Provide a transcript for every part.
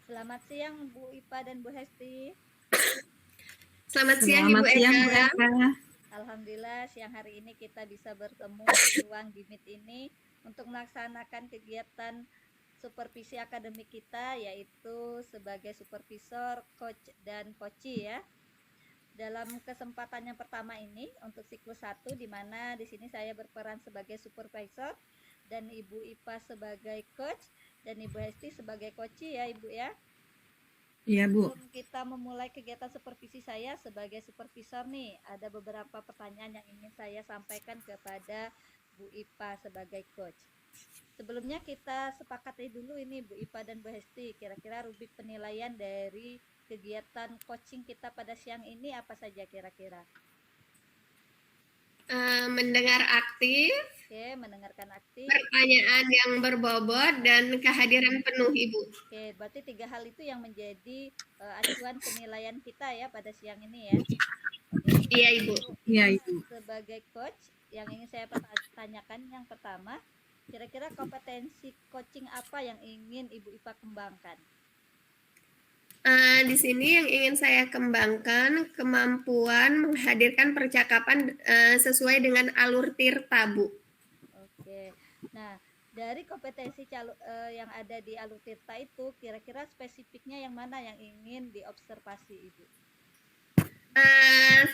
Selamat siang Bu Ipa dan Bu Hesti. Selamat siang Selamat Ibu siang, Bu Eka. Eka. Alhamdulillah siang hari ini kita bisa bertemu di ruang di Meet ini untuk melaksanakan kegiatan supervisi akademik kita, yaitu sebagai supervisor, coach, dan coachee ya. Dalam kesempatan yang pertama ini untuk siklus 1, di mana di sini saya berperan sebagai supervisor dan Ibu Ipa sebagai coach dan Ibu Hesti sebagai coachee ya Ibu ya. Iya, Bu. Sebelum kita memulai kegiatan supervisi saya sebagai supervisor nih, ada beberapa pertanyaan yang ingin saya sampaikan kepada Bu Ipa sebagai coach. Sebelumnya kita sepakati dulu ini Bu Ipa dan Bu Hesti, kira-kira rubrik penilaian dari kegiatan coaching kita pada siang ini apa saja kira-kira? Mendengar aktif, Oke, mendengarkan aktif. pertanyaan yang berbobot, dan kehadiran penuh Ibu. Oke, berarti 3 hal itu yang menjadi acuan penilaian kita ya pada siang ini ya. Iya Ibu. Iya, Ibu. Sebagai coach, yang ingin saya tanyakan yang pertama, kira-kira kompetensi coaching apa yang ingin Ibu Ipa kembangkan? Di sini yang ingin saya kembangkan kemampuan menghadirkan percakapan sesuai dengan alur tirta, Bu. Oke, nah dari kompetensi yang ada di alur tirta itu, kira-kira spesifiknya yang mana yang ingin diobservasi Ibu?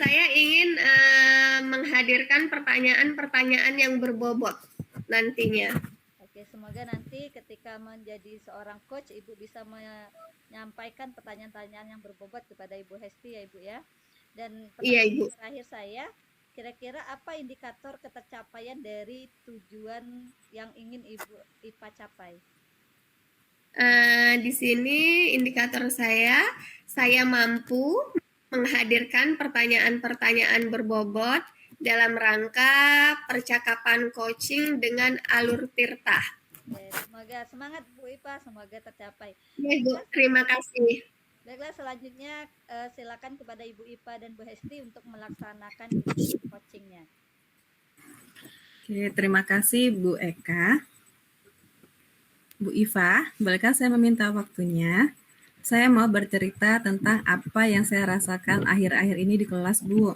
Saya ingin menghadirkan pertanyaan-pertanyaan yang berbobot nantinya. Oke, semoga nanti ketika menjadi seorang coach, Ibu bisa menyampaikan pertanyaan-pertanyaan yang berbobot kepada Ibu Hesti ya Ibu ya. Dan Iya Ibu. terakhir saya, kira-kira apa indikator ketercapaian dari tujuan yang ingin Ibu Ipa capai? Di sini indikator saya mampu menghadirkan pertanyaan-pertanyaan berbobot dalam rangka percakapan coaching dengan alur tirta. Oke, semoga semangat Bu Ipa, semoga tercapai. Ya Bu, terima kasih. Baiklah, selanjutnya silakan kepada Ibu Ipa dan Bu Hesti untuk melaksanakan coachingnya. Oke, terima kasih Bu Eka. Bu Iva, bolehkah saya meminta waktunya? Saya mau bercerita tentang apa yang saya rasakan akhir-akhir ini di kelas, Bu.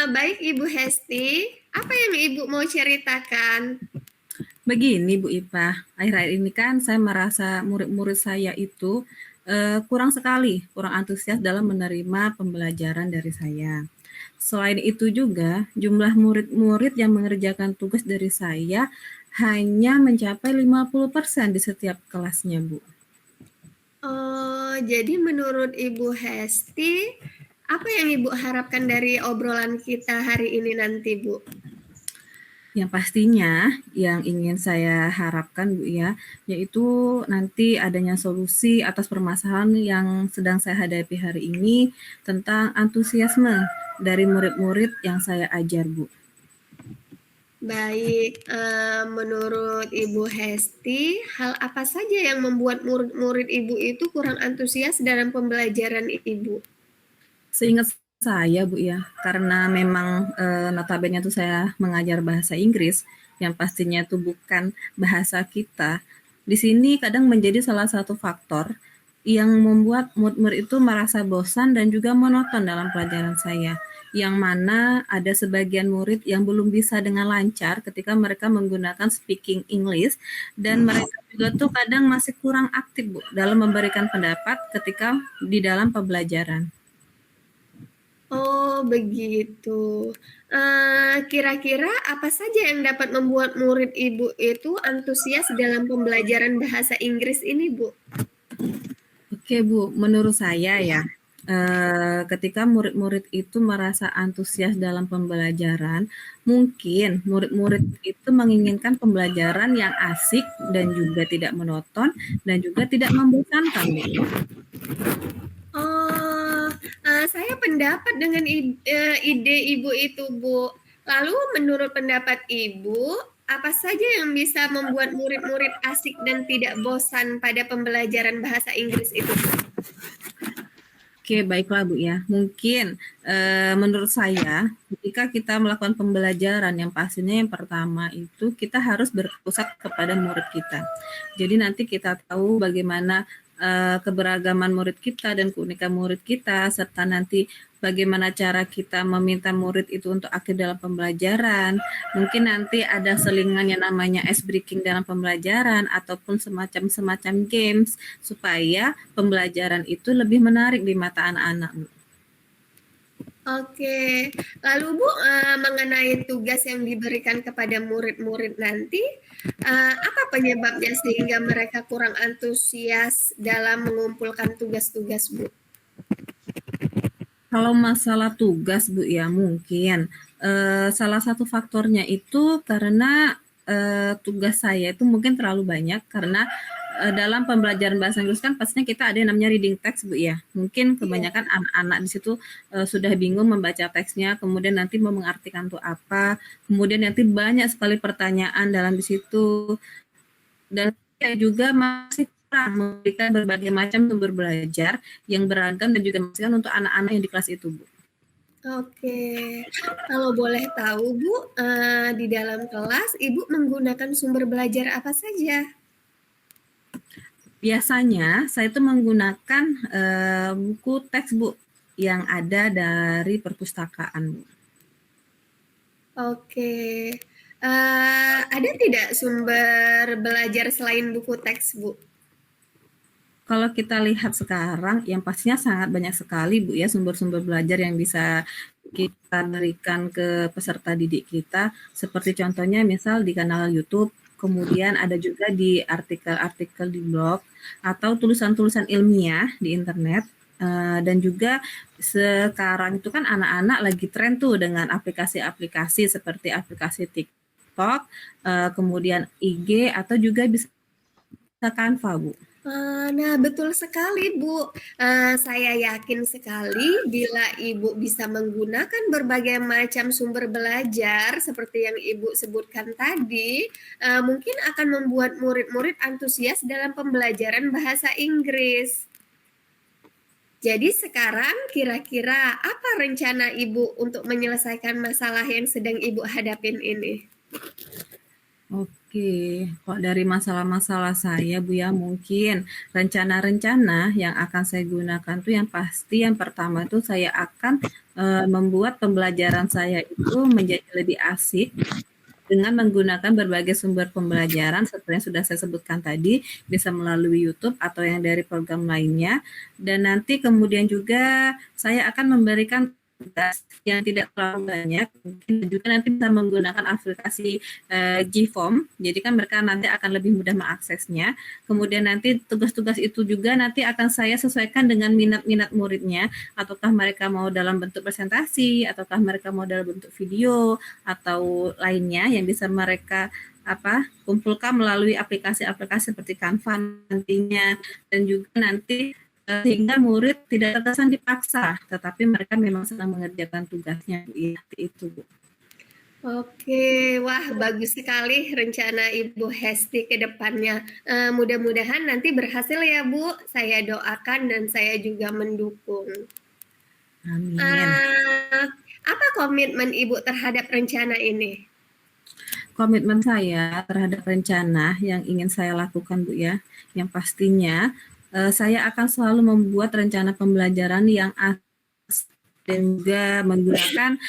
Baik Ibu Hesti, apa yang Ibu mau ceritakan? Begini Bu Ipa, akhir-akhir ini kan saya merasa murid-murid saya itu kurang antusias dalam menerima pembelajaran dari saya. Selain itu juga, jumlah murid-murid yang mengerjakan tugas dari saya hanya mencapai 50% di setiap kelasnya, Bu. Oh, jadi menurut Ibu Hesti, apa yang Ibu harapkan dari obrolan kita hari ini nanti, Bu? Yang pastinya yang ingin saya harapkan Bu ya, yaitu nanti adanya solusi atas permasalahan yang sedang saya hadapi hari ini tentang antusiasme dari murid-murid yang saya ajar Bu. Baik, menurut Ibu Hesti, hal apa saja yang membuat murid-murid Ibu itu kurang antusias dalam pembelajaran Ibu? Seingat saya Bu ya, karena memang notabene tuh saya mengajar bahasa Inggris yang pastinya itu bukan bahasa kita. Di sini kadang menjadi salah satu faktor yang membuat murid-murid itu merasa bosan dan juga monoton dalam pelajaran saya. Yang mana ada sebagian murid yang belum bisa dengan lancar ketika mereka menggunakan speaking English dan mereka juga tuh kadang masih kurang aktif Bu dalam memberikan pendapat ketika di dalam pembelajaran. Oh, begitu. Kira-kira apa saja yang dapat membuat murid Ibu itu antusias dalam pembelajaran bahasa Inggris ini, Bu? Oke Bu, menurut saya ya, ketika murid-murid itu merasa antusias dalam pembelajaran, mungkin murid-murid itu menginginkan pembelajaran yang asik dan juga tidak monoton dan juga tidak membosankan Bu. Oh, saya pendapat dengan ide Ibu itu, Bu. Lalu menurut pendapat Ibu, apa saja yang bisa membuat murid-murid asik dan tidak bosan pada pembelajaran bahasa Inggris itu? Oke, baiklah Bu ya. Mungkin menurut saya ketika kita melakukan pembelajaran yang pastinya yang pertama itu kita harus berpusat kepada murid kita. Jadi nanti kita tahu bagaimana keberagaman murid kita dan keunikan murid kita serta nanti bagaimana cara kita meminta murid itu untuk aktif dalam pembelajaran. Mungkin nanti ada selingan yang namanya ice breaking dalam pembelajaran ataupun semacam games supaya pembelajaran itu lebih menarik di mata anak-anak. Oke, lalu Bu, mengenai tugas yang diberikan kepada murid-murid nanti, apa penyebabnya sehingga mereka kurang antusias dalam mengumpulkan tugas-tugas Bu? Kalau masalah tugas Bu ya mungkin salah satu faktornya itu karena tugas saya itu mungkin terlalu banyak karena dalam pembelajaran bahasa Inggris kan pastinya kita ada yang namanya reading text Bu ya. Mungkin kebanyakan anak-anak di situ sudah bingung membaca teksnya, kemudian nanti mau mengartikan itu apa, kemudian nanti banyak sekali pertanyaan dalam di situ dan saya juga masih kurang memberikan berbagai macam sumber belajar yang beragam dan juga memastikan untuk anak-anak yang di kelas itu, Bu. Oke, kalau boleh tahu Bu, di dalam kelas Ibu menggunakan sumber belajar apa saja? Biasanya saya itu menggunakan buku teks, Bu, yang ada dari perpustakaan, Bu. Oke, ada tidak sumber belajar selain buku teks Bu? Kalau kita lihat sekarang, yang pastinya sangat banyak sekali Bu ya sumber-sumber belajar yang bisa kita berikan ke peserta didik kita. Seperti contohnya misal di kanal YouTube, kemudian ada juga di artikel-artikel di blog, atau tulisan-tulisan ilmiah di internet. Dan juga sekarang itu kan anak-anak lagi tren tuh dengan aplikasi-aplikasi seperti aplikasi TikTok, kemudian IG, atau juga bisa Canva Bu. Nah, betul sekali, Bu. Saya yakin sekali bila Ibu bisa menggunakan berbagai macam sumber belajar seperti yang Ibu sebutkan tadi, mungkin akan membuat murid-murid antusias dalam pembelajaran bahasa Inggris. Jadi sekarang kira-kira apa rencana Ibu untuk menyelesaikan masalah yang sedang Ibu hadapin ini? Oke, kalau dari masalah-masalah saya Bu ya mungkin rencana-rencana yang akan saya gunakan tuh yang pasti yang pertama itu saya akan membuat pembelajaran saya itu menjadi lebih asik dengan menggunakan berbagai sumber pembelajaran seperti yang sudah saya sebutkan tadi, bisa melalui YouTube atau yang dari program lainnya. Dan nanti kemudian juga saya akan memberikan tugas yang tidak terlalu banyak, mungkin juga nanti bisa menggunakan aplikasi Gform, jadi kan mereka nanti akan lebih mudah mengaksesnya. Kemudian nanti tugas-tugas itu juga nanti akan saya sesuaikan dengan minat-minat muridnya, ataukah mereka mau dalam bentuk presentasi, ataukah mereka mau dalam bentuk video, atau lainnya yang bisa mereka kumpulkan melalui aplikasi-aplikasi seperti Canva nantinya, dan juga nanti sehingga murid tidak terkesan dipaksa, tetapi mereka memang sedang mengerjakan tugasnya itu Bu. Oke, wah bagus sekali rencana Ibu Hesti ke depannya. Mudah-mudahan nanti berhasil ya Bu. Saya doakan dan saya juga mendukung. Amin. Apa komitmen Ibu terhadap rencana ini? Komitmen saya terhadap rencana yang ingin saya lakukan Bu ya, yang pastinya saya akan selalu membuat rencana pembelajaran yang dan juga menggunakan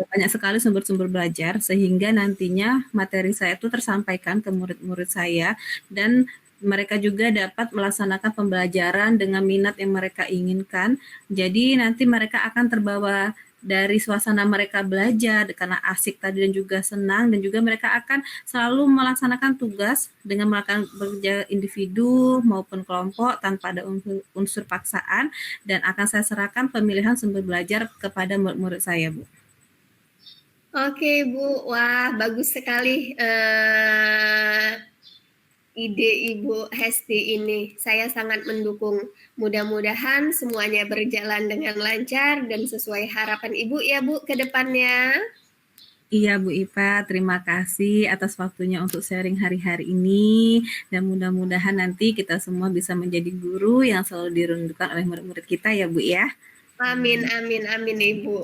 banyak sekali sumber-sumber belajar sehingga nantinya materi saya itu tersampaikan ke murid-murid saya dan mereka juga dapat melaksanakan pembelajaran dengan minat yang mereka inginkan. Jadi nanti mereka akan terbawa dari suasana mereka belajar karena asik tadi dan juga senang, dan juga mereka akan selalu melaksanakan tugas dengan melakukan bekerja individu maupun kelompok tanpa ada unsur paksaan, dan akan saya serahkan pemilihan sumber belajar kepada murid-murid saya Bu. Oke Bu, wah bagus sekali ide Ibu Hesti ini. Saya sangat mendukung. Mudah-mudahan semuanya berjalan dengan lancar dan sesuai harapan Ibu ya Bu ke depannya. Iya Bu Ipa, terima kasih atas waktunya untuk sharing hari-hari ini, dan mudah-mudahan nanti kita semua bisa menjadi guru yang selalu dirindukan oleh murid-murid kita ya Bu ya. Amin, amin, amin Ibu.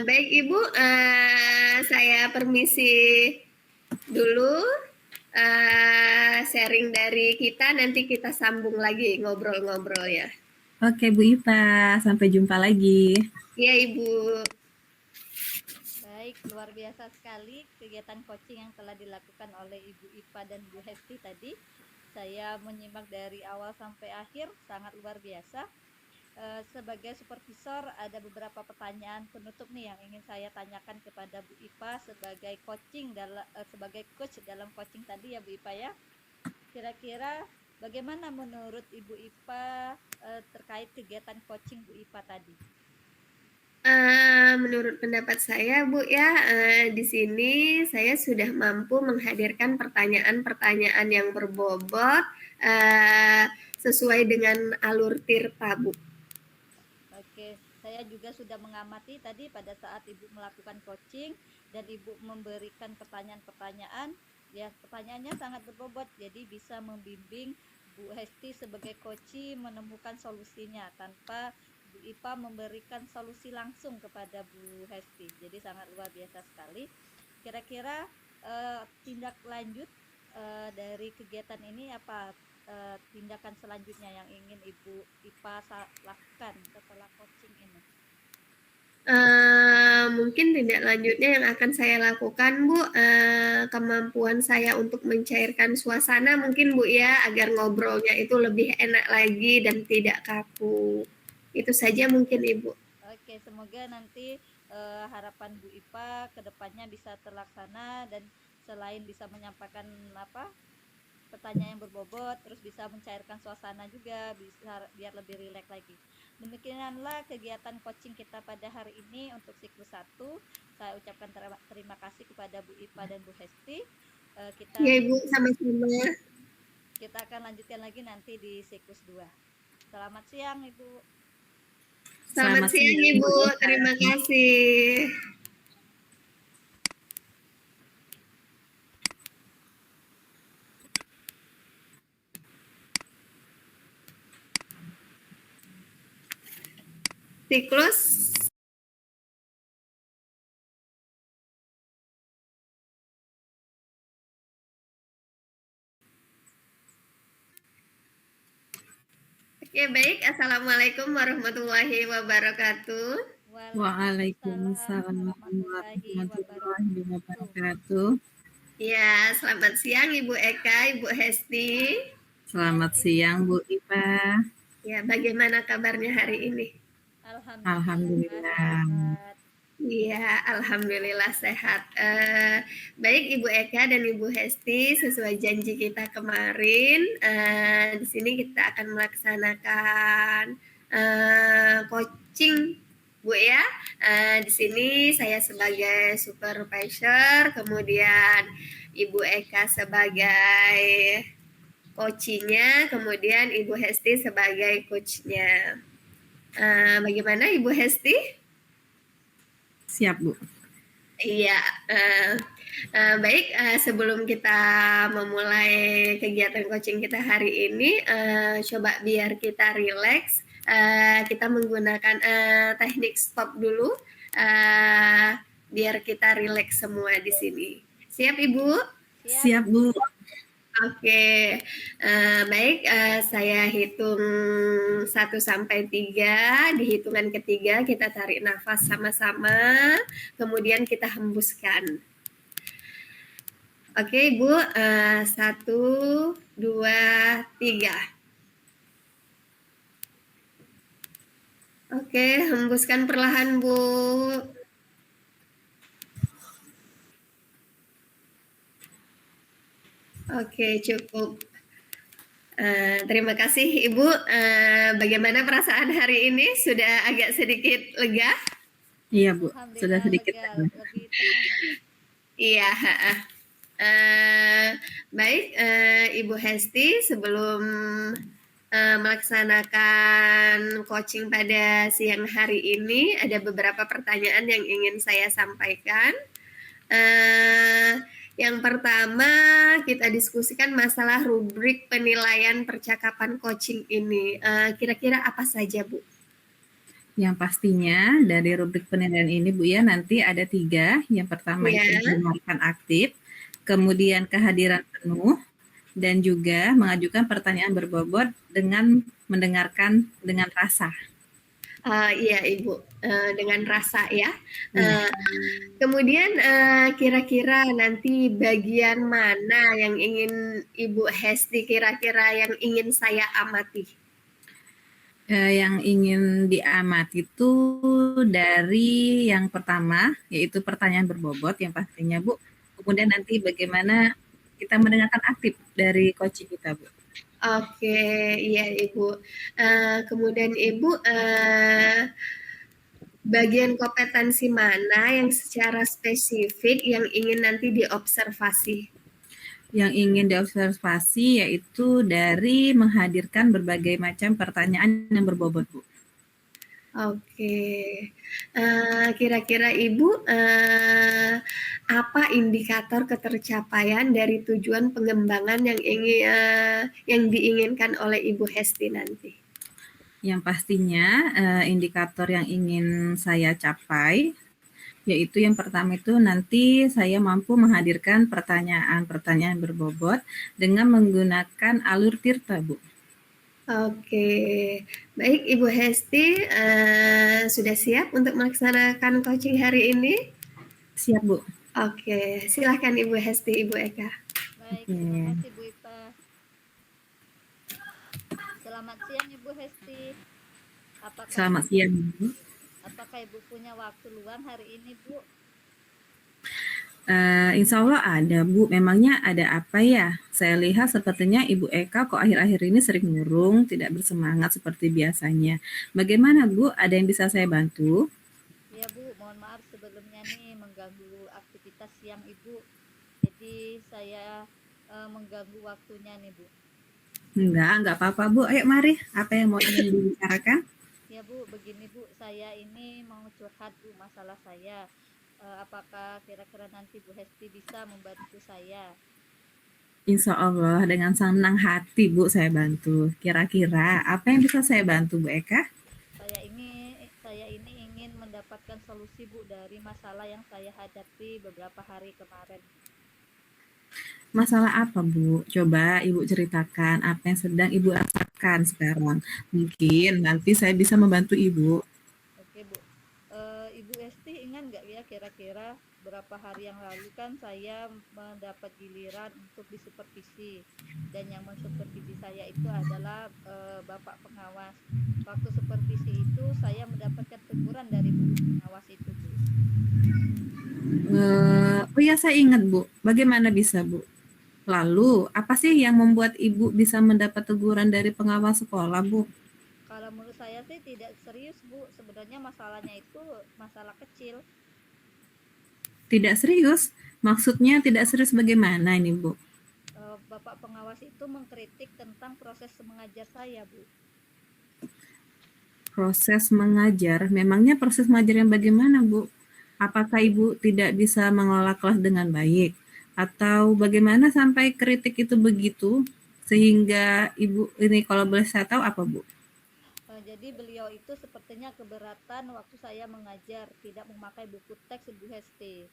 Baik Ibu, saya permisi dulu sharing dari kita, nanti kita sambung lagi ngobrol-ngobrol ya. Oke Bu Ipa, sampai jumpa lagi. Iya Ibu. Baik, luar biasa sekali kegiatan coaching yang telah dilakukan oleh Ibu Ipa dan Bu Hesti tadi. Saya menyimak dari awal sampai akhir, sangat luar biasa. Sebagai supervisor, ada beberapa pertanyaan penutup nih yang ingin saya tanyakan kepada Bu Ipa sebagai sebagai coach dalam coaching tadi ya Bu Ipa ya. Kira-kira bagaimana menurut Ibu Ipa terkait kegiatan coaching Bu Ipa tadi? Menurut pendapat saya, Bu ya, di sini saya sudah mampu menghadirkan pertanyaan-pertanyaan yang berbobot sesuai dengan alur tirta, Bu. Oke, saya juga sudah mengamati tadi pada saat Ibu melakukan coaching dan Ibu memberikan pertanyaan-pertanyaan, ya pertanyaannya sangat berbobot, jadi bisa membimbing Bu Hesti sebagai coach menemukan solusinya tanpa Bu Ipa memberikan solusi langsung kepada Bu Hesti. Jadi sangat luar biasa sekali. Kira-kira tindak lanjut dari kegiatan ini apa? Tindakan selanjutnya yang ingin Ibu Ipa lakukan setelah coaching ini? Mungkin tindak lanjutnya yang akan saya lakukan, Bu, kemampuan saya untuk mencairkan suasana mungkin, Bu ya, agar ngobrolnya itu lebih enak lagi dan tidak kaku. Itu saja mungkin, Ibu. Oke, semoga nanti harapan Bu Ipa kedepannya bisa terlaksana dan selain bisa menyampaikan pertanyaan yang berbobot, terus bisa mencairkan suasana juga, bisa biar lebih rileks lagi. Demikianlah kegiatan coaching kita pada hari ini untuk siklus 1. Saya ucapkan terima kasih kepada Bu Ipa dan Bu Hesti. Ya Ibu, sama-sama. Kita akan lanjutkan lagi nanti di siklus 2. Selamat siang Ibu. Selamat siang Ibu, terima kasih. Siklus Oke, baik. Assalamualaikum warahmatullahi wabarakatuh. Waalaikumsalam warahmatullahi wabarakatuh. Ya, selamat siang Ibu Eka, Ibu Hesti. Selamat siang Bu Ipa. Ya, bagaimana kabarnya hari ini? Alhamdulillah. Iya, alhamdulillah sehat. Baik Ibu Eka dan Ibu Hesti, sesuai janji kita kemarin, di sini kita akan melaksanakan coaching, Bu ya. Di sini saya sebagai supervisor, kemudian Ibu Eka sebagai coachingnya, kemudian Ibu Hesti sebagai coachnya. Bagaimana Ibu Hesti? Siap Bu. Iya, baik. Sebelum kita memulai kegiatan coaching kita hari ini, coba biar kita rileks. Kita menggunakan teknik stop dulu, biar kita rileks semua di sini. Siap Ibu? Siap Bu. Oke, baik. Saya hitung 1 sampai 3. Di hitungan ketiga kita tarik nafas sama-sama, kemudian kita hembuskan. Oke, Bu. 1, 2, 3. Oke, hembuskan perlahan, Bu. Oke, cukup. Terima kasih Ibu. Bagaimana perasaan hari ini? Sudah agak sedikit lega? Iya Bu, sudah sedikit lega, lebih tenang. Iya. Baik, Ibu Hesti, sebelum melaksanakan coaching pada siang hari ini, ada beberapa pertanyaan yang ingin saya sampaikan. Yang pertama, kita diskusikan masalah rubrik penilaian percakapan coaching ini. Kira-kira apa saja, Bu? Yang pastinya dari rubrik penilaian ini Bu ya, nanti ada 3. Yang pertama itu Ya. mendengarkan aktif, kemudian kehadiran penuh, dan juga mengajukan pertanyaan berbobot dengan mendengarkan dengan rasa. Iya, Ibu, dengan rasa ya. Iya. Kemudian kira-kira nanti bagian mana yang ingin Ibu Hesti kira-kira yang ingin saya amati? Yang ingin diamati itu dari yang pertama, yaitu pertanyaan berbobot yang pastinya Bu. Kemudian nanti bagaimana kita mendengarkan aktif dari coaching kita Bu. Oke, iya Ibu. Kemudian Ibu, bagian kompetensi mana yang secara spesifik yang ingin nanti diobservasi? Yang ingin diobservasi yaitu dari menghadirkan berbagai macam pertanyaan yang berbobot Bu. Oke, kira-kira Ibu, apa indikator ketercapaian dari tujuan pengembangan yang diinginkan oleh Ibu Hesti nanti? Yang pastinya indikator yang ingin saya capai yaitu yang pertama itu nanti saya mampu menghadirkan pertanyaan-pertanyaan berbobot dengan menggunakan alur tirta, Bu. Oke, baik Ibu Hesti, sudah siap untuk melaksanakan coaching hari ini? Siap, Bu. Oke, silakan Ibu Hesti, Ibu Eka. Baik, Oke. terima kasih Bu Ipa. Selamat siang Ibu Hesti. Selamat siang, Bu. Apakah Ibu punya waktu luang hari ini, Bu? Insya Allah ada, Bu. Memangnya ada apa ya? Saya lihat sepertinya Ibu Eka kok akhir-akhir ini sering murung, tidak bersemangat seperti biasanya. Bagaimana, Bu? Ada yang bisa saya bantu? Ya Bu, mohon maaf sebelumnya nih mengganggu aktivitas siang Ibu. Jadi saya mengganggu waktunya nih Bu. Enggak apa-apa, Bu. Ayo mari, apa yang mau ingin dibicarakan? Ya Bu, begini Bu, saya ini mau curhat Bu masalah saya. Apakah kira-kira nanti Bu Hesti bisa membantu saya? Insya Allah dengan senang hati Bu saya bantu. Kira-kira apa yang bisa saya bantu Bu Eka? Saya ini ingin mendapatkan solusi Bu dari masalah yang saya hadapi beberapa hari kemarin. Masalah apa Bu? Coba Ibu ceritakan apa yang sedang Ibu rasakan sekarang. Mungkin nanti saya bisa membantu Ibu. Oke Bu, Ibu Esti ingat nggak ya kira-kira berapa hari yang lalu kan saya mendapat giliran untuk disupervisi, dan yang mensupervisi saya itu adalah Bapak pengawas. Waktu supervisi itu saya mendapatkan teguran dari Bu pengawas itu Bu. Oh ya saya ingat Bu. Bagaimana bisa Bu? Lalu apa sih yang membuat Ibu bisa mendapat teguran dari pengawas sekolah Bu? Kalau menurut saya sih tidak serius Bu, sebenarnya masalahnya itu masalah kecil. Tidak serius? Maksudnya tidak serius bagaimana ini Bu? Bapak pengawas itu mengkritik tentang proses mengajar saya Bu. Proses mengajar, memangnya proses mengajar yang bagaimana Bu? Apakah Ibu tidak bisa mengelola kelas dengan baik? Atau bagaimana sampai kritik itu begitu? Sehingga Ibu ini kalau boleh saya tahu apa Bu? Jadi beliau itu sepertinya keberatan waktu saya mengajar, tidak memakai buku teks Ibu Hesti.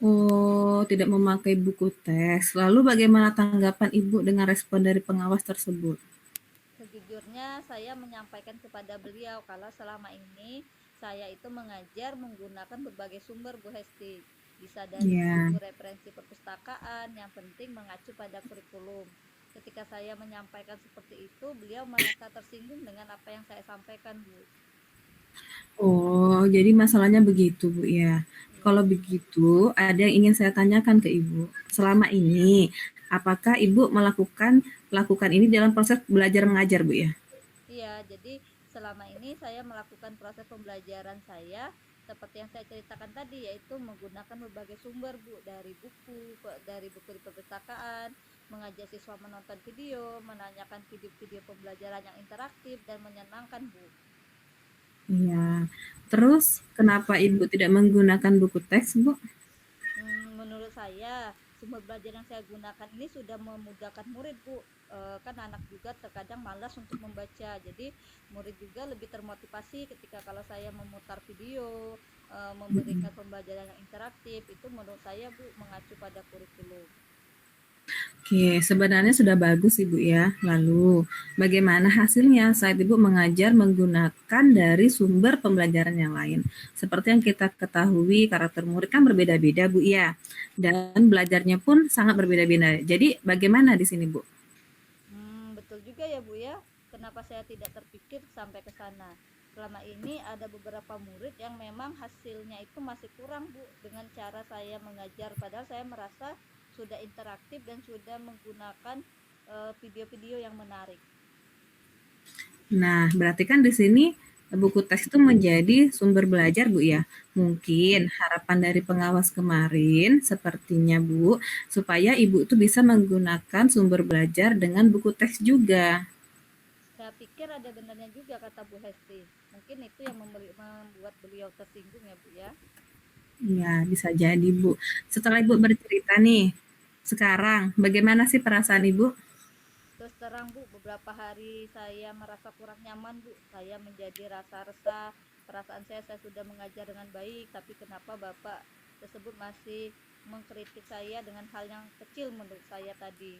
Oh, tidak memakai buku teks. Lalu bagaimana tanggapan Ibu dengan respon dari pengawas tersebut? Sejujurnya saya menyampaikan kepada beliau kalau selama ini saya itu mengajar menggunakan berbagai sumber Bu Hesti. Bisa dari Ya. buku referensi perpustakaan, yang penting mengacu pada kurikulum. Ketika saya menyampaikan seperti itu, beliau merasa tersinggung dengan apa yang saya sampaikan Bu. Oh, jadi masalahnya begitu, Bu ya. Kalau begitu, ada yang ingin saya tanyakan ke Ibu. Selama ini, apakah Ibu melakukan ini dalam proses belajar mengajar, Bu ya? Iya, jadi selama ini saya melakukan proses pembelajaran saya seperti yang saya ceritakan tadi, yaitu menggunakan berbagai sumber Bu, dari buku di perpustakaan, mengajak siswa menonton video, menanyakan video-video pembelajaran yang interaktif dan menyenangkan Bu. Iya. Terus, kenapa Ibu tidak menggunakan buku teks, Bu? Menurut saya sumber belajar yang saya gunakan ini sudah memudahkan murid, Bu. Kan anak juga terkadang malas untuk membaca, jadi murid juga lebih termotivasi ketika kalau saya memutar video, memberikan pembelajaran yang interaktif. Itu menurut saya, Bu, mengacu pada kurikulum. Oke, sebenarnya sudah bagus Ibu ya. Lalu, bagaimana hasilnya saat Ibu mengajar menggunakan dari sumber pembelajaran yang lain? Seperti yang kita ketahui, karakter murid kan berbeda-beda Bu ya. Dan belajarnya pun sangat berbeda-beda. Jadi, bagaimana di sini Bu? Betul juga ya, Bu ya. Kenapa saya tidak terpikir sampai ke sana? Selama ini ada beberapa murid yang memang hasilnya itu masih kurang, Bu, dengan cara saya mengajar. Padahal saya merasa sudah interaktif dan sudah menggunakan video-video yang menarik. Nah, berarti kan di sini buku teks itu menjadi sumber belajar Bu ya. Mungkin harapan dari pengawas kemarin sepertinya Bu, supaya Ibu itu bisa menggunakan sumber belajar dengan buku teks juga. Saya pikir ada benarnya juga kata Bu Hesti. Mungkin itu yang membuat beliau tersinggung ya, Bu ya. Iya, bisa jadi Bu. Setelah Ibu bercerita nih, sekarang bagaimana sih perasaan Ibu? Terus terang, Bu, beberapa hari saya merasa kurang nyaman, Bu. Saya menjadi rasa resah. Perasaan saya sudah mengajar dengan baik, tapi kenapa Bapak tersebut masih mengkritik saya dengan hal yang kecil menurut saya tadi.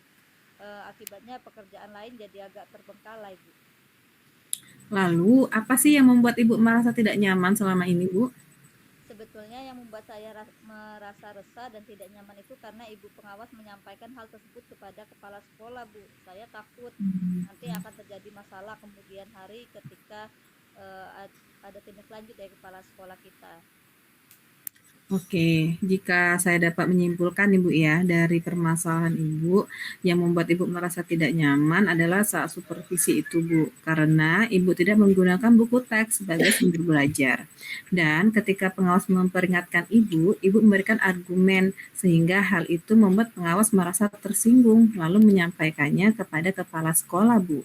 Akibatnya pekerjaan lain jadi agak terbengkalai, Bu. Lalu, apa sih yang membuat Ibu merasa tidak nyaman selama ini Bu? Sebetulnya yang membuat saya merasa resah dan tidak nyaman itu karena ibu pengawas menyampaikan hal tersebut kepada kepala sekolah, Bu. Saya takut nanti akan terjadi masalah kemudian hari ketika ada tindak lanjut dari kepala sekolah kita. Oke, jika saya dapat menyimpulkan Ibu ya, dari permasalahan Ibu yang membuat Ibu merasa tidak nyaman adalah saat supervisi itu Bu, karena Ibu tidak menggunakan buku teks sebagai sumber belajar. Dan ketika pengawas memperingatkan Ibu, Ibu memberikan argumen sehingga hal itu membuat pengawas merasa tersinggung lalu menyampaikannya kepada kepala sekolah Bu.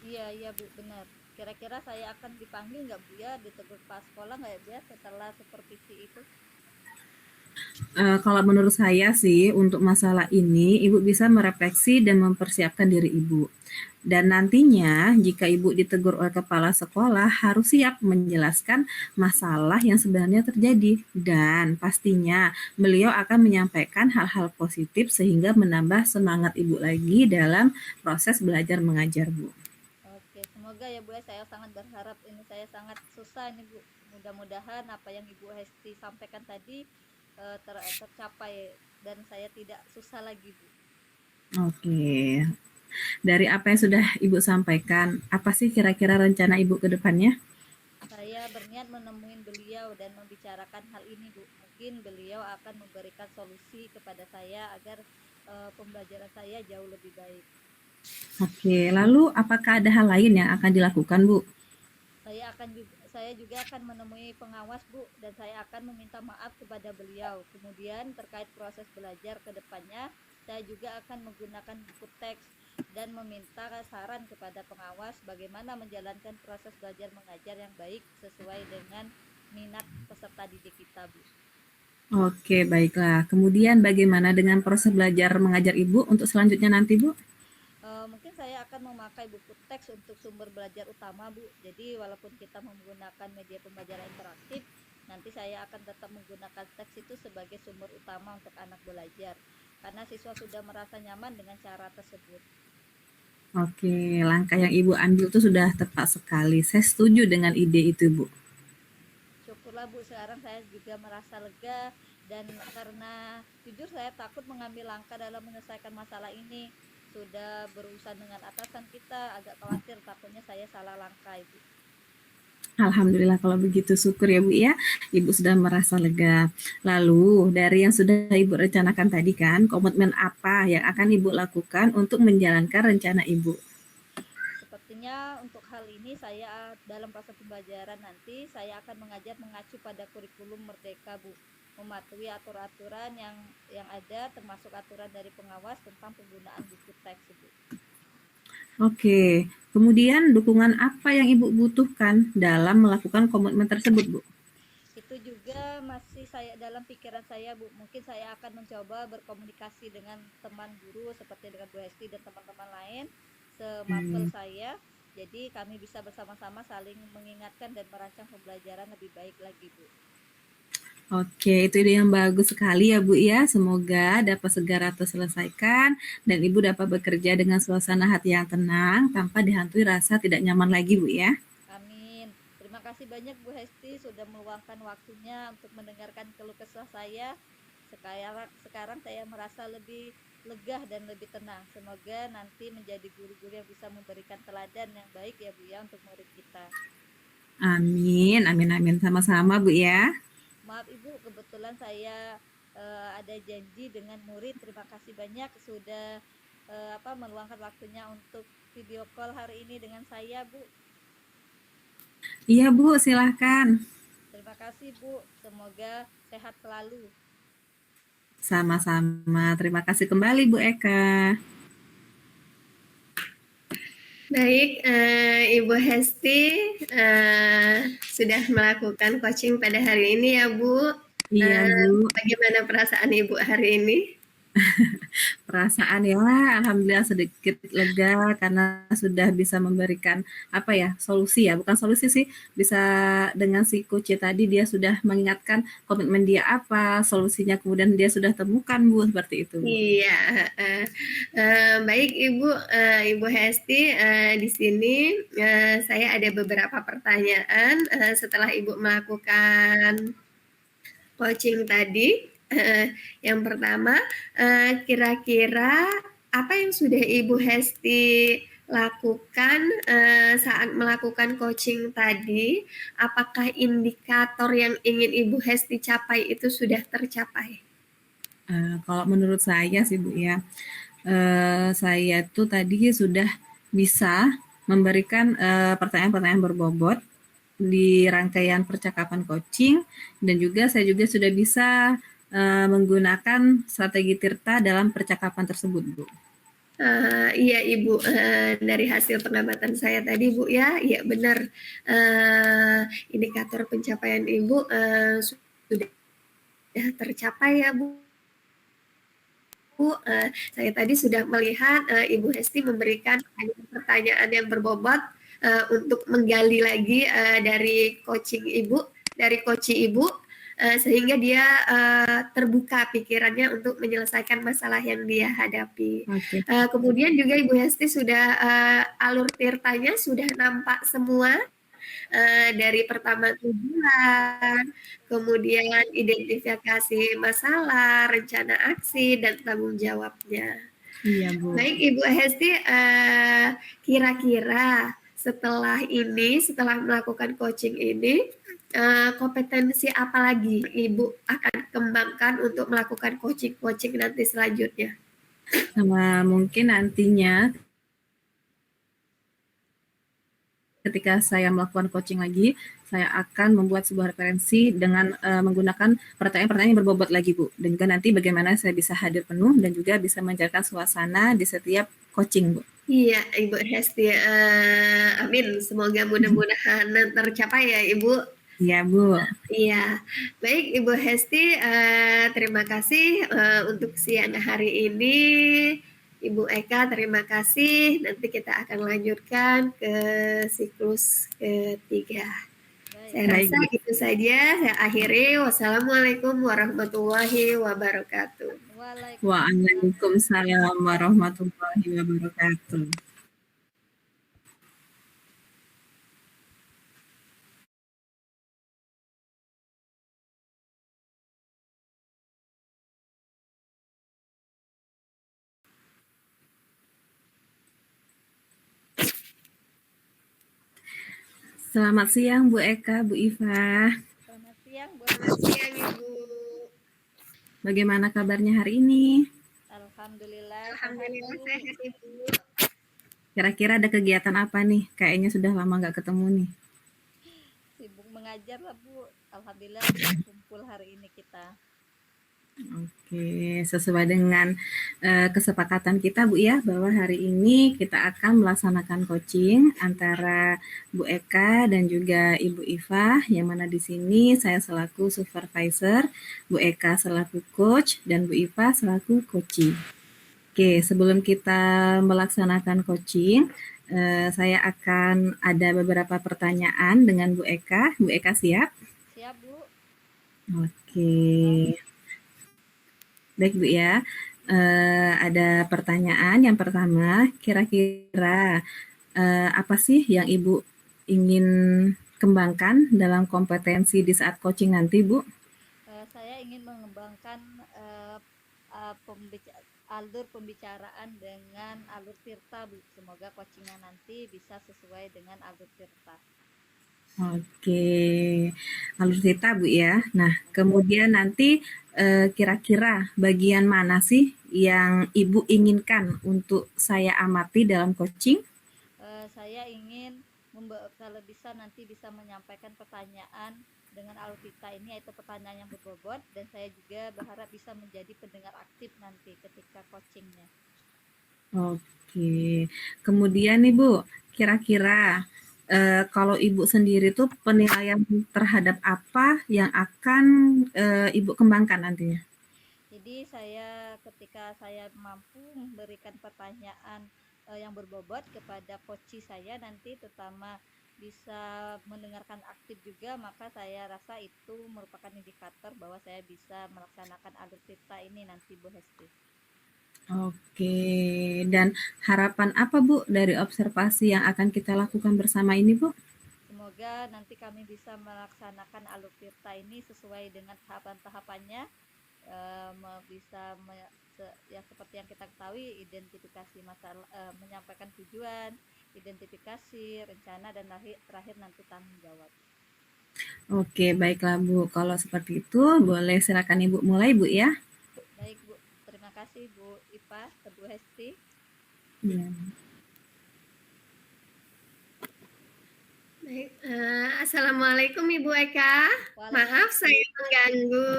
Iya Bu, benar. Kira-kira saya akan dipanggil nggak Bu ya, ditegur kepala sekolah nggak ya Bu ya setelah supervisi itu? Kalau menurut saya sih untuk masalah ini Ibu bisa merefleksi dan mempersiapkan diri Ibu. Dan nantinya jika Ibu ditegur oleh kepala sekolah harus siap menjelaskan masalah yang sebenarnya terjadi dan pastinya beliau akan menyampaikan hal-hal positif sehingga menambah semangat Ibu lagi dalam proses belajar mengajar Bu. Oke, semoga ya Bu ya, saya sangat berharap ini saya sangat susah ini Bu. Mudah-mudahan apa yang Ibu Hesti sampaikan tadi tercapai dan saya tidak susah lagi Bu. Oke. Dari apa yang sudah Ibu sampaikan, apa sih kira-kira rencana Ibu ke depannya? Saya berniat menemui beliau dan membicarakan hal ini Bu. Mungkin beliau akan memberikan solusi kepada saya agar pembelajaran saya jauh lebih baik. Oke, lalu apakah ada hal lain yang akan dilakukan Bu? Saya juga akan menemui pengawas Bu dan saya akan meminta maaf kepada beliau. Kemudian terkait proses belajar ke depannya, saya juga akan menggunakan buku teks dan meminta saran kepada pengawas bagaimana menjalankan proses belajar mengajar yang baik sesuai dengan minat peserta didik kita Bu. Oke, baiklah. Kemudian bagaimana dengan proses belajar mengajar Ibu untuk selanjutnya nanti Bu? Mungkin saya akan memakai buku teks untuk sumber belajar utama Bu. Jadi walaupun kita menggunakan media pembelajaran interaktif, nanti saya akan tetap menggunakan teks itu sebagai sumber utama untuk anak belajar karena siswa sudah merasa nyaman dengan cara tersebut. Oke, langkah yang Ibu ambil itu sudah tepat sekali. Saya setuju dengan ide itu Bu. Syukurlah Bu, sekarang saya juga merasa lega dan karena jujur saya takut mengambil langkah dalam menyelesaikan masalah ini. Sudah berurusan dengan atasan kita, agak khawatir takutnya saya salah langkah Ibu. Alhamdulillah kalau begitu, syukur ya Bu ya. Ibu sudah merasa lega. Lalu dari yang sudah Ibu rencanakan tadi kan, komitmen apa yang akan Ibu lakukan untuk menjalankan rencana Ibu? Sepertinya untuk hal ini saya dalam proses pembelajaran nanti saya akan mengacu pada kurikulum Merdeka Bu, mematuhi aturan-aturan yang ada termasuk aturan dari pengawas tentang penggunaan buku teks Bu. Oke, kemudian dukungan apa yang Ibu butuhkan dalam melakukan komitmen tersebut Bu? Itu juga juga masih saya dalam pikiran saya, Bu. Mungkin saya akan mencoba berkomunikasi dengan teman guru seperti dengan Bu Hesti dan teman-teman lain semapel Hmm. saya. Jadi kami bisa bersama-sama saling mengingatkan dan merancang pembelajaran lebih baik lagi, Bu. Oke, itu ide yang bagus sekali ya Bu ya. Semoga dapat segera terselesaikan dan Ibu dapat bekerja dengan suasana hati yang tenang tanpa dihantui rasa tidak nyaman lagi Bu ya. Amin. Terima kasih banyak Bu Hesti sudah meluangkan waktunya untuk mendengarkan keluh kesah saya. Sekarang saya merasa lebih lega dan lebih tenang. Semoga nanti menjadi guru-guru yang bisa memberikan teladan yang baik ya Bu ya untuk murid kita. Amin, amin, amin. Sama-sama Bu ya. Maaf Ibu, kebetulan saya ada janji dengan murid. Terima kasih banyak sudah meluangkan waktunya untuk video call hari ini dengan saya, Bu. Iya Bu, silahkan. Terima kasih, Bu. Semoga sehat selalu. Sama-sama. Terima kasih kembali Bu Eka. Baik, Ibu Hesti sudah melakukan coaching pada hari ini ya Bu. Iya Bu. Bagaimana perasaan Ibu hari ini? Perasaan ya alhamdulillah sedikit lega karena sudah bisa memberikan apa ya solusi ya, bukan solusi sih, bisa dengan si coach tadi dia sudah mengingatkan komitmen dia apa, solusinya kemudian dia sudah temukan Bu, seperti itu Bu. Iya, baik Ibu, Ibu Hesti, di sini saya ada beberapa pertanyaan setelah Ibu melakukan coaching tadi. Yang pertama, kira-kira apa yang sudah Ibu Hesti lakukan saat melakukan coaching tadi? Apakah indikator yang ingin Ibu Hesti capai itu sudah tercapai? Kalau menurut saya sih Bu ya, saya tuh tadi sudah bisa memberikan pertanyaan-pertanyaan berbobot di rangkaian percakapan coaching dan juga saya juga sudah bisa menggunakan strategi Tirta dalam percakapan tersebut, Bu. Iya Ibu, dari hasil pengamatan saya tadi Bu ya, iya benar, indikator pencapaian Ibu sudah tercapai ya Bu. Saya tadi sudah melihat Ibu Hesti memberikan pertanyaan yang berbobot untuk menggali lagi dari coaching Ibu, dari coach Ibu, sehingga dia terbuka pikirannya untuk menyelesaikan masalah yang dia hadapi. Oke. Kemudian juga Ibu Hesti sudah alur tirtanya sudah nampak semua. Dari pertama tujuan, kemudian identifikasi masalah, rencana aksi, dan tanggung jawabnya. Iya Bu. Baik Ibu Hesti, kira-kira setelah ini, setelah melakukan coaching ini, kompetensi apa lagi Ibu akan kembangkan untuk melakukan coaching nanti selanjutnya? Sama mungkin nantinya ketika saya melakukan coaching lagi, saya akan membuat sebuah referensi dengan menggunakan pertanyaan-pertanyaan yang berbobot lagi Bu. Dan juga nanti bagaimana saya bisa hadir penuh dan juga bisa menjaga suasana di setiap coaching Bu. Iya Ibu Hesti, amin. Semoga mudah-mudahan tercapai ya Ibu. Iya Bu. Iya, baik Ibu Hesti, terima kasih untuk siang hari ini. Ibu Eka, terima kasih. Nanti kita akan lanjutkan ke siklus ketiga. Saya Baik. rasa itu saja. Saya akhiri. Wassalamualaikum warahmatullahi wabarakatuh. Waalaikumsalam warahmatullahi wabarakatuh. Selamat siang Bu Eka, Bu Iva. Selamat siang, Bu. Selamat siang Ibu. Bagaimana kabarnya hari ini? Alhamdulillah. Alhamdulillah sehat Ibu. Kira-kira ada kegiatan apa nih? Kayaknya sudah lama nggak ketemu nih. Sibuk mengajar lah Bu. Alhamdulillah kumpul hari ini kita. Oke, sesuai dengan kesepakatan kita Bu ya, bahwa hari ini kita akan melaksanakan coaching antara Bu Eka dan juga Ibu Iva, yang mana di sini saya selaku supervisor, Bu Eka selaku coach, dan Bu Iva selaku coaching. Oke, sebelum kita melaksanakan coaching, saya akan ada beberapa pertanyaan dengan Bu Eka. Bu Eka siap? Siap, Bu? Oke. Baik Bu ya, ada pertanyaan yang pertama, kira-kira apa sih yang Ibu ingin kembangkan dalam kompetensi di saat coaching nanti Bu? Saya ingin mengembangkan alur pembicaraan dengan alur Tirta, Bu. Semoga coachingnya nanti bisa sesuai dengan alur Tirta. Oke, alur cerita Bu ya. Nah, kemudian nanti kira-kira bagian mana sih yang Ibu inginkan untuk saya amati dalam coaching? Saya ingin kalau bisa nanti bisa menyampaikan pertanyaan dengan alur Tirta ini, yaitu pertanyaan yang berbobot, dan saya juga berharap bisa menjadi pendengar aktif nanti ketika coachingnya. Oke, kemudian nih Bu, kira-kira kalau Ibu sendiri tuh penilaian terhadap apa yang akan Ibu kembangkan nantinya? Jadi ketika saya mampu memberikan pertanyaan yang berbobot kepada coach saya nanti, terutama bisa mendengarkan aktif juga, maka saya rasa itu merupakan indikator bahwa saya bisa melaksanakan alur cerita ini nanti, Bu Hesti. Oke, dan harapan apa Bu dari observasi yang akan kita lakukan bersama ini Bu? Semoga nanti kami bisa melaksanakan alur tirta ini sesuai dengan tahapan-tahapannya, ya seperti yang kita ketahui, identifikasi masalah, menyampaikan tujuan, identifikasi, rencana, dan terakhir nanti tanggung jawab. Oke, baiklah Bu. Kalau seperti itu, boleh silakan Ibu mulai Bu ya. Baik Bu, terima kasih Bu Ipa, Bu Hesti. Ya. Baik, Assalamualaikum Ibu Eka. Maaf saya mengganggu.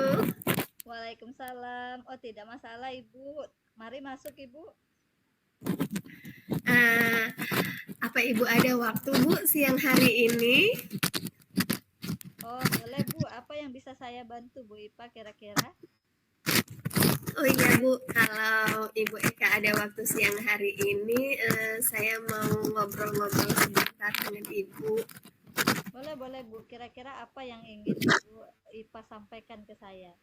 Waalaikumsalam. Oh, tidak masalah Ibu. Mari masuk Ibu. Apa Ibu ada waktu Bu siang hari ini? Oh, boleh Bu. Apa yang bisa saya bantu Bu Ipa kira-kira? Oh iya Bu, kalau Ibu Eka ada waktu siang hari ini, saya mau ngobrol-ngobrol sebentar dengan Ibu. Boleh Bu. Kira-kira apa yang ingin Ibu Ipa sampaikan ke saya?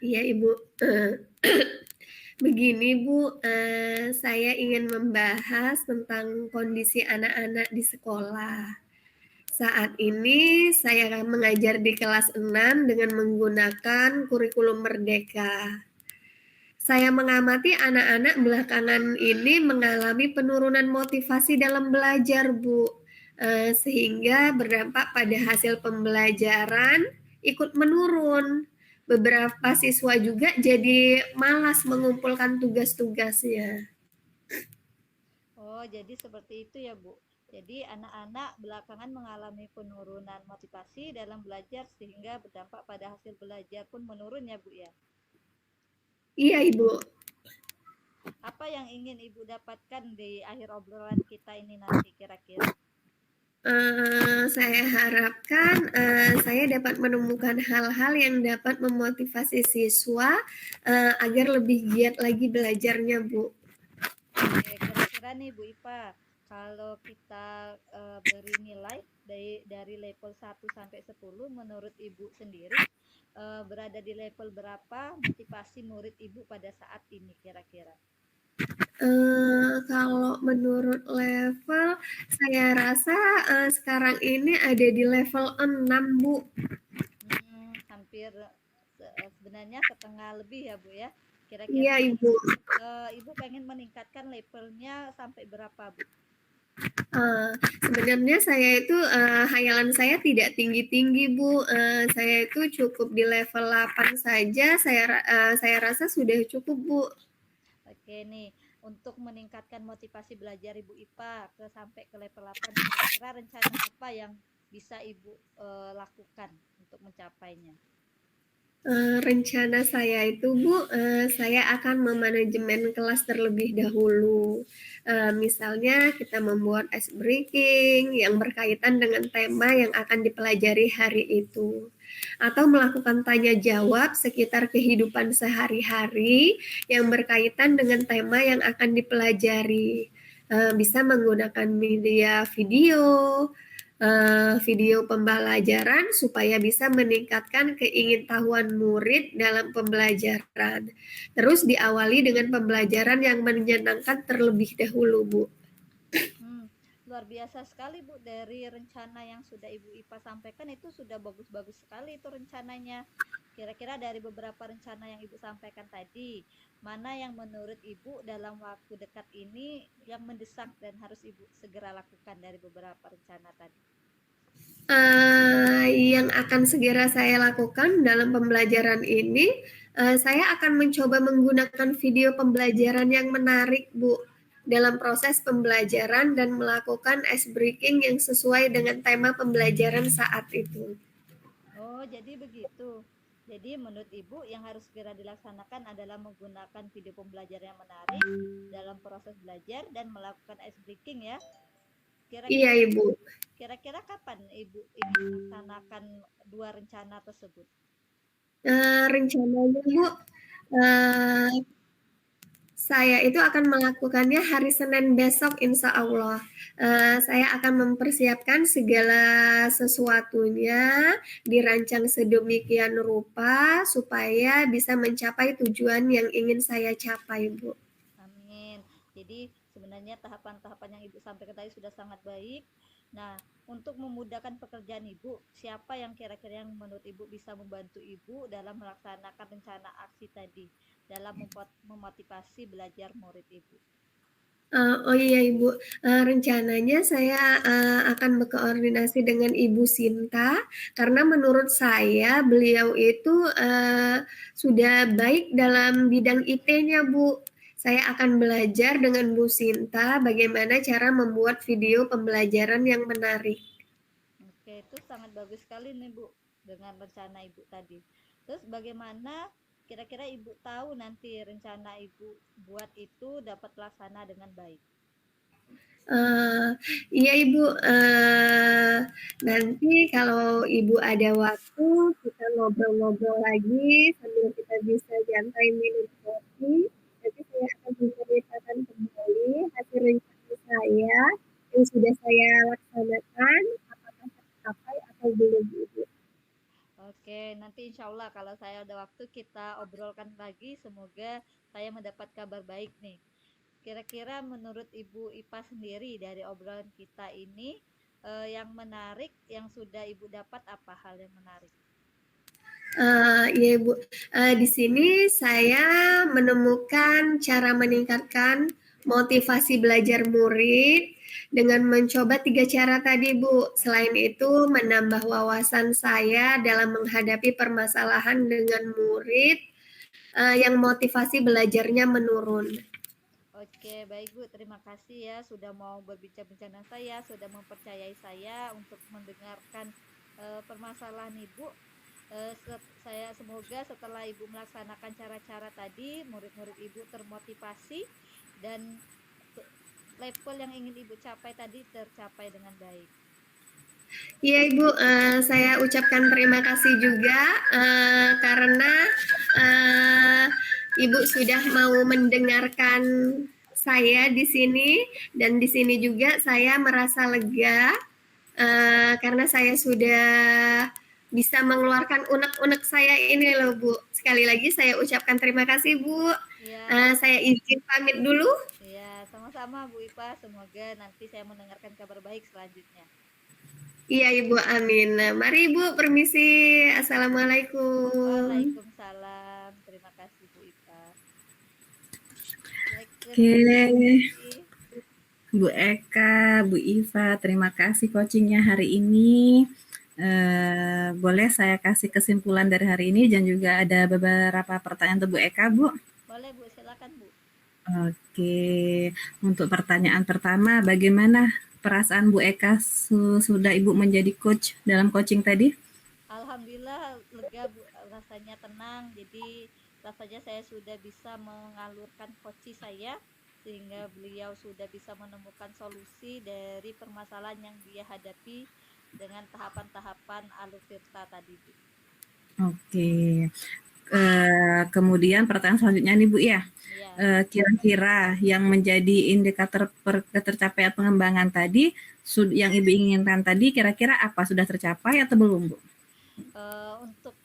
Iya Ibu. Begini Bu, saya ingin membahas tentang kondisi anak-anak di sekolah. Saat ini saya mengajar di kelas 6 dengan menggunakan kurikulum Merdeka. Saya mengamati anak-anak belakangan ini mengalami penurunan motivasi dalam belajar, Bu. Sehingga berdampak pada hasil pembelajaran ikut menurun. Beberapa siswa juga jadi malas mengumpulkan tugas-tugasnya. Oh, jadi seperti itu ya Bu. Jadi anak-anak belakangan mengalami penurunan motivasi dalam belajar sehingga berdampak pada hasil belajar pun menurun ya Bu ya. Iya Ibu. Apa yang ingin Ibu dapatkan di akhir obrolan kita ini nanti kira-kira? Saya harapkan saya dapat menemukan hal-hal yang dapat memotivasi siswa agar lebih giat lagi belajarnya, Bu. Oke, kira-kira nih Bu Ipa, kalau kita beri nilai dari level 1 sampai 10, menurut Ibu sendiri berada di level berapa motivasi murid Ibu pada saat ini kira-kira? Kalau menurut level, saya rasa sekarang ini ada di level 6, Bu. Hampir sebenarnya setengah lebih ya Bu ya. Iya, Kira-kira Ibu. Ibu pengen meningkatkan levelnya sampai berapa Bu? Sebenarnya saya itu hayalan saya tidak tinggi-tinggi Bu. Saya itu cukup di level 8 saja. Saya rasa sudah cukup Bu. Oke nih, untuk meningkatkan motivasi belajar Ibu Ipa sampai ke level 8, kira-kira rencana apa yang bisa Ibu lakukan untuk mencapainya? Rencana saya itu Bu, saya akan memanajemen kelas terlebih dahulu. Misalnya kita membuat ice breaking yang berkaitan dengan tema yang akan dipelajari hari itu. Atau melakukan tanya jawab sekitar kehidupan sehari-hari yang berkaitan dengan tema yang akan dipelajari. Bisa menggunakan media video pembelajaran supaya bisa meningkatkan keingintahuan murid dalam pembelajaran. Terus diawali dengan pembelajaran yang menyenangkan terlebih dahulu, Bu. Hmm, luar biasa sekali Bu, dari rencana yang sudah Ibu IPA sampaikan itu sudah bagus-bagus sekali itu rencananya. Kira-kira dari beberapa rencana yang Ibu sampaikan tadi, mana yang menurut Ibu dalam waktu dekat ini yang mendesak dan harus Ibu segera lakukan dari beberapa rencana tadi? Yang akan segera saya lakukan dalam pembelajaran ini, saya akan mencoba menggunakan video pembelajaran yang menarik, Bu, dalam proses pembelajaran dan melakukan ice breaking yang sesuai dengan tema pembelajaran saat itu. Oh, jadi begitu. Jadi menurut Ibu yang harus segera dilaksanakan adalah menggunakan video pembelajaran yang menarik dalam proses belajar dan melakukan ice breaking ya. Iya, Kira-kira Ibu. kira-kira kapan Ibu ingin melaksanakan dua rencana tersebut? Rencananya, Bu, eh, saya itu akan melakukannya hari Senin besok, insya Allah. Saya akan mempersiapkan segala sesuatunya, dirancang sedemikian rupa supaya bisa mencapai tujuan yang ingin saya capai, Bu. Amin. Jadi sebenarnya tahapan-tahapan yang Ibu sampaikan tadi sudah sangat baik. Nah, untuk memudahkan pekerjaan Ibu, siapa yang kira-kira yang menurut Ibu bisa membantu Ibu dalam melaksanakan rencana aksi tadi, dalam memotivasi belajar murid Ibu? Oh iya Ibu, rencananya saya akan berkoordinasi dengan Ibu Sinta karena menurut saya beliau itu sudah baik dalam bidang IT-nya Bu. Saya akan belajar dengan Bu Sinta bagaimana cara membuat video pembelajaran yang menarik. Oke, itu sangat bagus sekali nih Bu dengan rencana Ibu tadi. Terus bagaimana kira-kira Ibu tahu nanti rencana Ibu buat itu dapat terlaksana dengan baik? Eh, iya Ibu, nanti kalau Ibu ada waktu kita ngobrol-ngobrol lagi sambil kita bisa santai minum kopi. Nanti saya akan menceritakan kembali hasil rencana saya yang sudah saya laksanakan, apakah tercapai atau belum Ibu. Oke, nanti insya Allah kalau saya ada waktu kita obrolkan lagi. Semoga saya mendapat kabar baik nih. Kira-kira menurut Ibu IPA sendiri dari obrolan kita ini yang menarik yang sudah Ibu dapat apa hal yang menarik? Iya Ibu, di sini saya menemukan cara meningkatkan motivasi belajar murid dengan mencoba 3 cara tadi Bu. Selain itu menambah wawasan saya dalam menghadapi permasalahan dengan murid yang motivasi belajarnya menurun. Oke, baik Bu. Terima kasih ya sudah mau berbincang-bincang dengan saya, sudah mempercayai saya untuk mendengarkan permasalahan Ibu. Saya semoga setelah Ibu melaksanakan cara-cara tadi, murid-murid Ibu termotivasi dan level yang ingin Ibu capai tadi tercapai dengan baik. Iya Ibu, saya ucapkan terima kasih juga karena Ibu sudah mau mendengarkan saya di sini dan di sini juga saya merasa lega karena saya sudah bisa mengeluarkan unek-unek saya ini loh Bu. Sekali lagi saya ucapkan terima kasih Bu. Ya, Saya izin pamit dulu. ya, sama-sama Bu Ipa. Semoga nanti saya mendengarkan kabar baik selanjutnya. Iya Ibu, amin. Nah, mari Ibu, permisi. Assalamualaikum. Waalaikumsalam. Terima kasih Bu Ipa. Baik, Oke, terima kasih. Bu Eka, Bu Iva, terima kasih coachingnya hari ini. Boleh saya kasih kesimpulan dari hari ini dan juga ada beberapa pertanyaan untuk Bu Eka, Bu? Boleh Bu, silakan Bu. Oke, untuk pertanyaan pertama, bagaimana perasaan Bu Eka sudah Ibu menjadi coach dalam coaching tadi? Alhamdulillah lega Bu, rasanya tenang. Jadi rasanya saya sudah bisa mengalurkan koci saya sehingga beliau sudah bisa menemukan solusi dari permasalahan yang dia hadapi dengan tahapan-tahapan alur tirta tadi, Bu. Oke. Kemudian pertanyaan selanjutnya nih Bu ya. Iya. Kira-kira yang menjadi indikator ketercapaian pengembangan tadi yang Ibu inginkan tadi kira-kira apa? Sudah tercapai atau belum, Bu? Untuk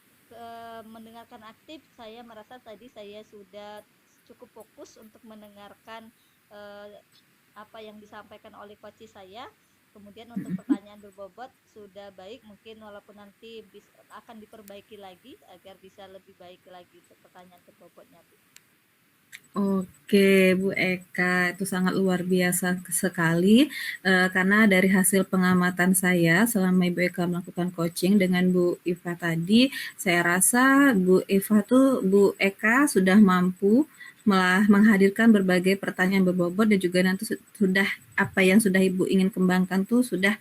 mendengarkan aktif, saya merasa tadi saya sudah cukup fokus untuk mendengarkan apa yang disampaikan oleh coach saya. Kemudian untuk pertanyaan berbobot sudah baik, mungkin walaupun nanti akan diperbaiki lagi agar bisa lebih baik lagi untuk pertanyaan berbobotnya, Bu. Oke, Bu Eka, itu sangat luar biasa sekali karena dari hasil pengamatan saya selama Ibu Eka melakukan coaching dengan Bu Iva tadi, saya rasa Bu Eka sudah mampu malah menghadirkan berbagai pertanyaan berbobot dan juga nanti sudah apa yang sudah Ibu ingin kembangkan tuh sudah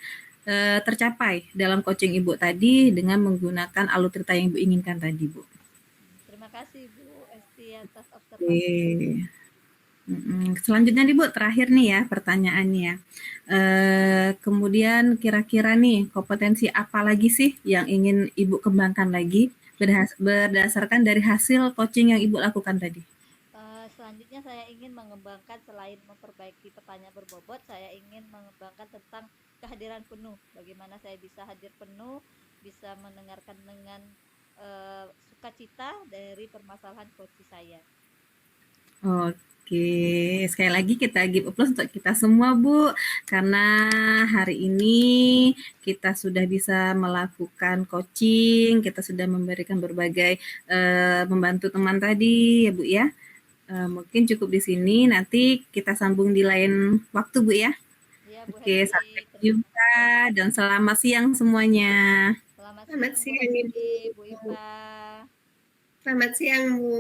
tercapai dalam coaching Ibu tadi dengan menggunakan alur cerita yang Ibu inginkan tadi, Bu. Terima kasih Bu Esti atas observasi. Oke. Selanjutnya nih Bu, terakhir nih ya pertanyaannya. Kemudian kira-kira nih kompetensi apa lagi sih yang ingin Ibu kembangkan lagi berdasarkan dari hasil coaching yang Ibu lakukan tadi? Selanjutnya saya ingin mengembangkan selain memperbaiki pertanyaan berbobot, saya ingin mengembangkan tentang kehadiran penuh. Bagaimana saya bisa hadir penuh, bisa mendengarkan dengan sukacita dari permasalahan coach saya. Oke, sekali lagi kita give applause untuk kita semua Bu, karena hari ini kita sudah bisa melakukan coaching, kita sudah memberikan berbagai membantu teman tadi ya Bu ya. Mungkin cukup di sini, nanti kita sambung di lain waktu Bu ya. Ya, Bu Oke, Hesti, sampai jumpa dan selamat siang semuanya. Selamat Selamat siang Bu siang, Hesti, Ibu. Bu Iva. Selamat siang, Bu.